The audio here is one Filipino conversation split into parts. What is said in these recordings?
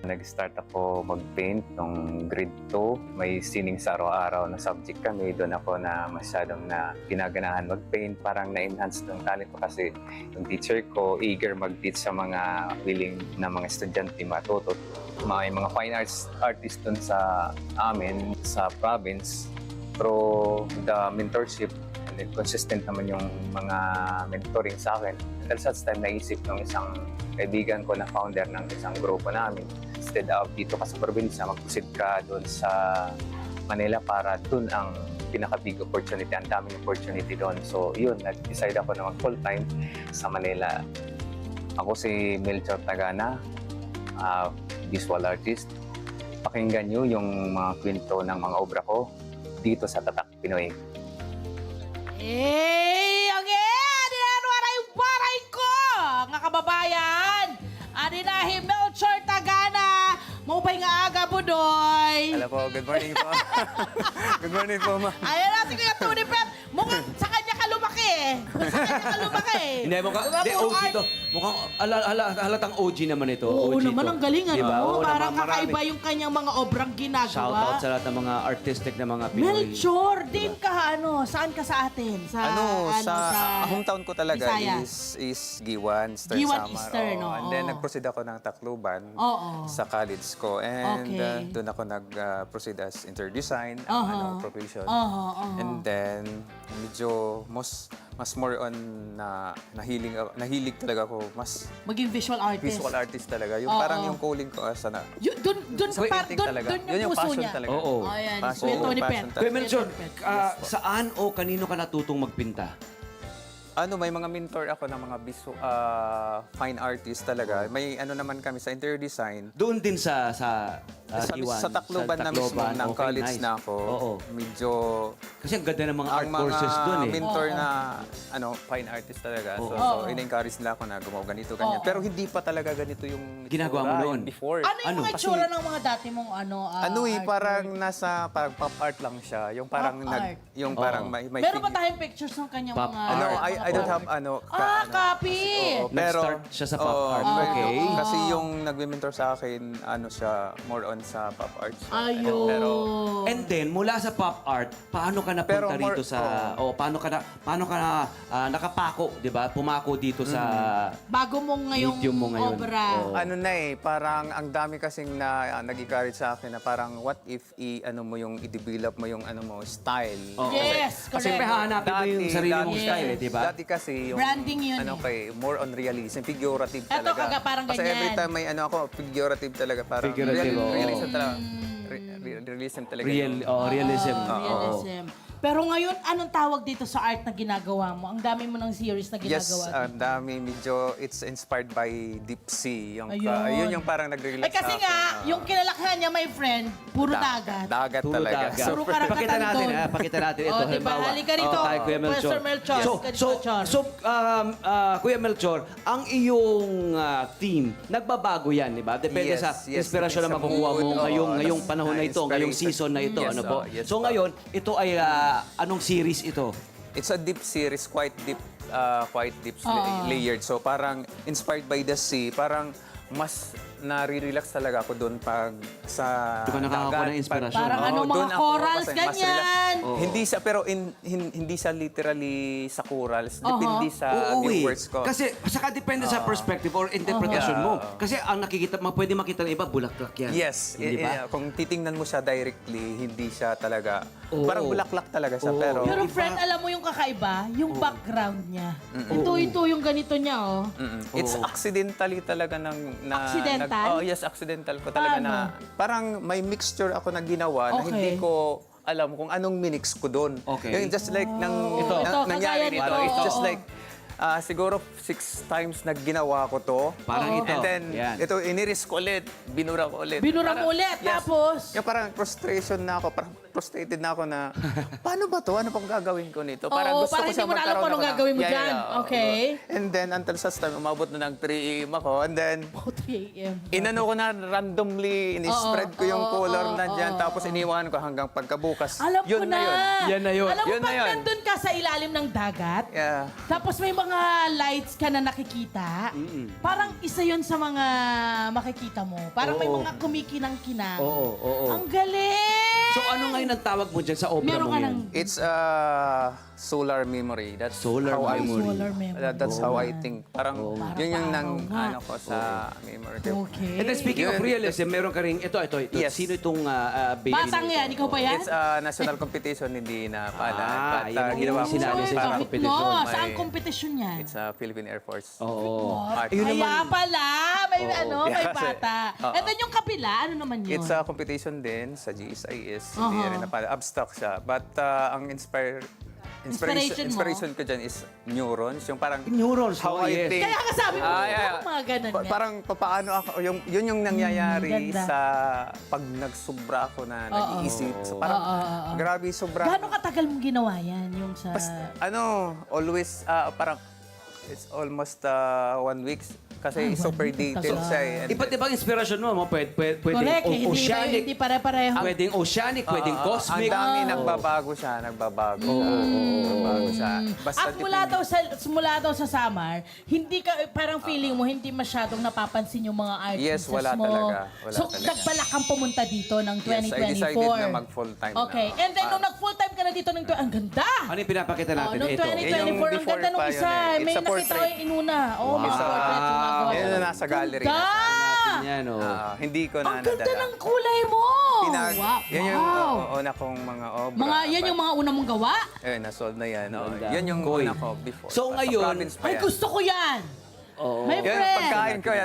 Nag-start ako mag-paint nung grade 2. May sining sa araw-araw na subject kami. Doon ako na masyadong na ginaganahan mag-paint. Parang na-enhance ng talent ko kasi yung teacher ko eager mag-teach sa mga willing na mga estudyante matuto. May mga fine arts artist doon sa amin, sa province. Pero the mentorship, consistent naman yung mga mentoring sa akin. Dahil sa time naisip ng isang kaibigan ko na founder ng isang grupo namin. Instead of dito ka sa probinsya, mag-proceed ka doon sa Manila para doon ang pinaka-big opportunity, ang daming opportunity doon. So yun, nag-decide ako na mag-full-time sa Manila. Ako si Melchor Tagana, visual artist. Pakinggan nyo yung mga kwento ng mga obra ko dito sa Tatak Pinoy. Adinahan waray-waray ko! Nga kababayan! Adinahin Melchor Tagana! Maupay nga aga, Budoy! Hello po, good morning po. Good morning po, ma. Ayan natin Kuya Tony Pep! Mukhang sa kanya ka lumaki eh! Sa kanya ka lumaki eh! Hindi, Diba, puro OG art? to. Mukhang halatang OG naman ito. Oo OG naman, to. ang galing ano. Diba? Oo Parang naman, marami. kakaiba yung kanyang mga obrang ginagawa. Shoutout sa lahat ng mga artistic na mga Pinoy. Melchor, din ka saan ka sa atin? Sa hometown ko talaga Visayas. is Giwan, Eastern Giwan, Samar. Eastern, Oo. oo. And then nag-proceed ako ng Tacloban Oo. sa college ko. And Okay. doon ako nag-proceed as interior design, profession. And then medyo mas more on na nahilig talaga ako, mas Maging visual artist. visual artist talaga. Yung Oo. parang yung calling ko as na Doon sa painting talaga. doon Yun yung puso passion niya. talaga. Oo. Ayan, Passion, Kuya Tony passion Pep. talaga. Kuya Melchor, Yes po. saan o kanino ka natutong magpinta? May mga mentor ako ng mga fine artist talaga. May naman kami sa interior design. Doon din sa Iwan. Sa Tacloban na mismo, ng Okay, college nice. na ako. Oo. Medyo Kasi ang ganda ng mga art ang mga courses doon eh. mentor na fine artist talaga. So, Oo. in-encourage nila ako na gumawa ganito, ganyan. Oo. Pero hindi pa talaga ganito yung Ginagawa mo itsura, noon. yung before. Ano yung mga Kasi itsura ng mga dati mong artwork? parang parang pop art lang siya. Yung parang Pop art. yung parang Oo. may Meron ba figure. tayong pictures ng kanyang Pop mga... art. I don't have copy! Oo, pero Nag-start siya sa pop art. oo, Okay. Kasi yung nagme-mentor sa akin, siya more on sa pop art. siya. Ayun. Pero And then, mula sa pop art, paano ka napunta Pero more- rito sa... paano ka na nakapako, di ba? Pumako dito sa... Bago mong ngayong Medium mo ngayon. obra. Oo. parang ang dami kasing nag-encourage sa akin na parang what if i-develop mo yung style. Oo. Yes, Kasi correct. hahanapin mo yung sarili mong Yes. style, eh, di ba? Dati kasi yung Branding yun more on realism, figurative Eto, talaga. parang Kasi ganyan. every time may figurative talaga parang Figurative, oo. realism talaga. Realism talaga. Realism. Realism. Pero ngayon, anong tawag dito sa art na ginagawa mo? Ang dami mo ng series na Yes, ginagawa. ang dami. Medyo it's inspired by deep sea. Ayun. Yun yung parang nag-relax Ay kasi sa akin. nga, yung kinalakhan niya, my friend, puro dagat. Dagat Puro talaga. dagat. Puro karagatan Pakita natin, doon. pakita natin ito. O, diba? Halimbawa. Halika rito, Tayo, Kuya Melchor. Professor Melchor. Kuya Melchor, ang iyong theme, nagbabago yan, di ba? Depende Yes, sa yes, inspirasyon na depende sa makukuha mo mood, ngayong panahon na ito, ngayong inspiration. season na ito. Yes, Ano po? yes So po. ngayon, ito ay anong series ito? It's a deep series, quite deep layered. So parang inspired by the sea, parang mas nare-relax talaga ako doon pag sa Doon ka nakakakuha ng inspirasyon. Parang Oo, anong mga doon ako chorals, kasi mas relax. ganyan. Oo. Hindi sa pero hindi sa literally sa chorals, depende sa Oo, yung eh. words ko. Kasi saka depende sa perspective or interpretation Yeah. mo. Kasi ang pwede makita ng iba, bulaklak yan. Yes, Hindi ba? kung titingnan mo siya directly, hindi siya talaga, Oo. parang bulaklak talaga siya, Oo. pero Pero friend, alam mo yung kakaiba? Yung background niya. Ito yung ganito niya, oh. it's accidentally talaga Accidental? Yes, accidental ko talaga Paano? na, parang may mixture ako na ginawa na Okay. hindi ko alam kung anong minix ko doon. Okay. Yung just like Ito, nangyari kagaya nito, nito, it's just oo. like, siguro 6 times na ginawa ko to. Parang ito. And then, Yan. ito, iniris ko ulit, binura ko ulit. Binura mo Parang- ulit, Yes. tapos? Yung parang frustration na ako, parang frustrated na ako na, paano ba to? Ano pang gagawin ko nito? Oo, gusto parang ko siya hindi mo na alam magkaroon kung anong ako ng- gagawin mo Yeah, dyan. yeah. Okay. And then, until sa time, umabot na ng 3 AM ako. And then, 3 a.m. inano ko na randomly, in-spread ko yung color na dyan. Tapos iniwan ko hanggang pagkabukas. Alam ko yun na. yun. Yan na yun. Alam mo, Yun na pag yun. nandun ka sa ilalim ng dagat, Yeah. tapos may mga mga lights ka na nakikita, parang isa yon sa mga makikita mo. Parang may Oo. mga kumikinang-kinang. Oo. Ang galing! So ano ngayon ang tawag mo dyan sa opera Meron mo ka yan? ng It's solar memory. That's Solar how memory. solar memory. That's how I think. Parang Para yun yung paraw nga. ano ko sa memory. Okay. And then speaking of Yun. realism, meron ka rin, ito. Yes. Sino itong baby? Batang yan, ikaw ba yan? It's a national competition, hindi na pala. But yun ang ginawa ko sinali sa para isang competition. No, May- saan competition yan? It's a Philippine Air Force. Oo. Art. Ayun Kaya naman. pala, may may Kasi- bata. Oo. And then yung kabila, ano naman yun? It's a competition din sa GSIS. Hindi Uh-huh. rin na pala. Abstract siya. But ang Inspiration mo? inspiration ko dyan is neurons. Yung parang Neurons, how oh, I yes. think. Kaya ka sabi mo, yeah. mga ganun nga. Parang paano ako, yun yung nangyayari ganda. sa pag nagsubra ako na nag-iisip. So parang grabe sobra. Gano'ng katagal mo ginawa yan? Yung sa... Always, parang it's almost 1 week. Kasi super detailed tagal. siya eh. Iba't ibang inspirasyon mo, pwedeng Correct, hindi oceanic, pare-pareho. pwedeng oceanic, pwedeng cosmic. Ang dami nagbabago siya. Nagbabago siya. Basta At mula daw sa Samar, hindi ka, parang feeling mo, hindi masyadong napapansin yung mga artists Yes, wala mo. talaga. Wala So, talaga. nagbalak kang pumunta dito ng 2024. Yes, I decided na mag-full-time Okay. na. And then, nung nag-full-time ka na dito, ang ganda! Ano yung pinapakita natin? Nung Ito. 2024, ang before ganda nung pa yun isa. eh. It's May a nakita ko portrait. yung inuna. Oh, may Wow. portrait yung nagawa. Yan na nasa gallery. Ganda! Yan, oh. Hindi ko na Ang ganda nadala. ng kulay mo! Yan yung Wow! una kong mga obra. Yan yung mga una mong gawa? nasold na yan. Ganda. Yan yung Koy. una ko before. So, Sa ngayon, province pa Ay, yan. gusto ko yan! Oo. My Yan, friend!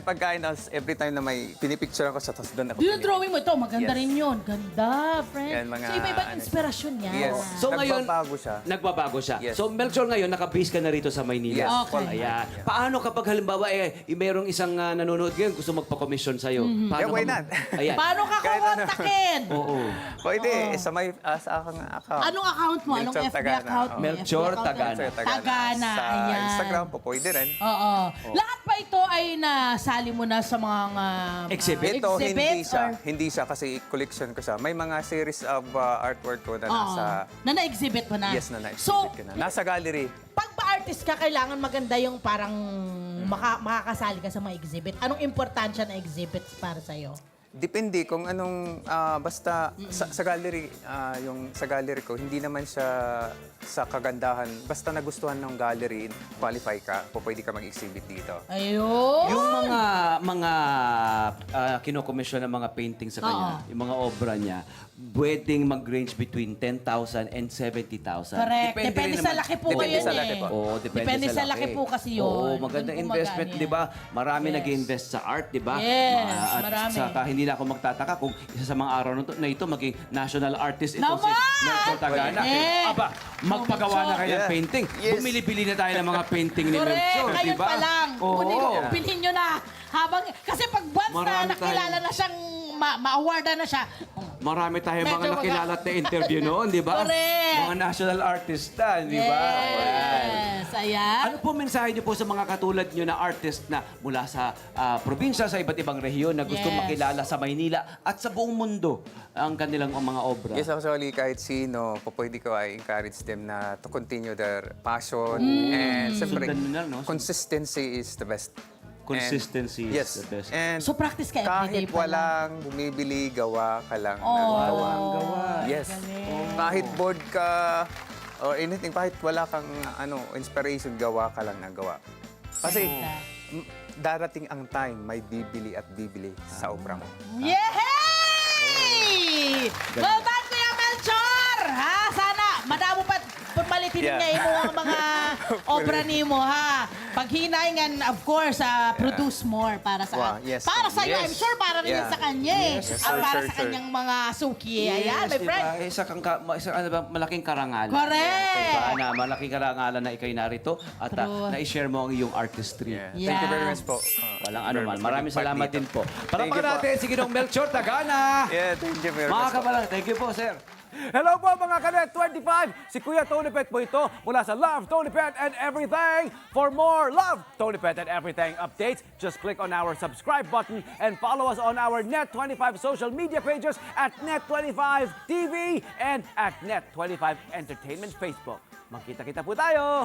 pagkain. Every time na may pinipicture ako sa tapos doon ako. Yung drawing mo ito, maganda Yes. rin yun. Ganda, friend. Yan, mga So, iba-ibang ano- inspirasyon niya. Yes. So ngayon, Nagbabago siya. Nagbabago siya. Yes. So Melchor ngayon, naka-base ka na rito sa Maynila. Yes. Okay. Ayan. Paano kapag halimbawa, mayroong isang nanonood ngayon gusto magpa-commission sa'yo? Yeah, why not? Ayan. Paano ka Kahit ano. kukontakin? Oo. Pwede, sa aking account. Anong account mo? Anong Melchor FB Tagana. account mo? Melchor FB account mo? Tagana. Tagana, Sa ayan. Instagram po, pwede rin. Oo. Lahat ba ito ay nasali mo na sa mga Exhibit? Ito, exhibits or- hindi siya kasi collection ko siya. May mga series of artwork ko na nasa... Na na-exhibit mo na? Yes, na na-exhibit So, ko na. Nasa gallery. pag pa-artist ka, kailangan maganda yung parang makakasali ka sa mga exhibit. Anong importansya na exhibit para sa'yo? Depende kung anong basta sa gallery yung sa gallery ko hindi naman siya sa kagandahan basta nagustuhan ng gallery qualify ka pwede ka mag-exhibit dito. Ayun! Yung mga kinokomisyon ng mga painting sa kanya, yung mga obra niya, pwedeng mag-range between 10,000 and 70,000. Correct. Depende rin sa naman- laki po Depende yun sa laki eh. po. Oo, Depende sa laki po kasi yun. Oo, magandang Yung investment, gumagana. di ba? Marami Yes. nag-invest sa art, di ba? Yes, At marami. saka hindi na ako magtataka kung isa sa mga araw na ito maging national artist ito si Naman! Melchor Tagana. Yes! Aba, magpagawa na kayo ng Yeah. painting. Yes. Bumili-bili na tayo ng mga painting ni Correct. Melchor, di Ngayon ba? pa lang. Oo. Bilhin nyo na. Kasi pag once na Marami nakilala na siyang ma-awarda na siya, Marami tayong mga Medyo nakilala at na-interview noon, di ba? Correct. Mga national artista, di ba? Ayan. yes, ayan. Ano po mensahe niyo po sa mga katulad niyo na artist na mula sa probinsya, sa iba't ibang rehiyon na gusto Yes. makilala sa Maynila at sa buong mundo ang kanilang mga obra? Yes, actually, kahit sino, pwede ko I encourage them na to continue their passion. And siyempre, Sundan nyo na, no? consistency is the best. Consistency is yes. the best. And So, practice ka everyday kahit pala. walang bumibili, gawa ka lang. ng Oh, gawa. gawa. Yes. galing. Kahit bored ka or anything, kahit wala kang inspiration, gawa ka lang ng gawa. Kasi darating ang time, may bibili at bibili sa obra mo. Yay! Well done, Kuya Melchor! Ha? Sana, madamo pa pumalitin Yeah. niya mo ang mga obra ni mo, ha? Paghinay of course, produce more para sa Wow, yes. para sa iyo. Yes. I'm sure para rin Yeah. sa kanya eh. Yes, At sure, para sure, sa sure. kanyang mga suki. Ayan, my di friend. ba? Isa ano ba, malaking karangalan. Correct. Diba? Na malaking karangalan na ikay narito at True. na-share mo ang iyong artistry. Yeah. Yeah. Thank you very much po. Walang ano man. Maraming salamat din po. Thank Palakpakan you po. natin si Ginong Melchor Tagana. Yeah, thank you very Mga much po. kabalang, thank you po, sir. Hello po mga Kanet 25! Si Kuya Tony Pet po ito mula sa Love, Tony Pet and Everything. For more Love, Tony Pet and Everything updates, just click on our subscribe button and follow us on our Net25 social media pages at Net25 TV and at Net25 Entertainment Facebook. Magkita-kita po tayo!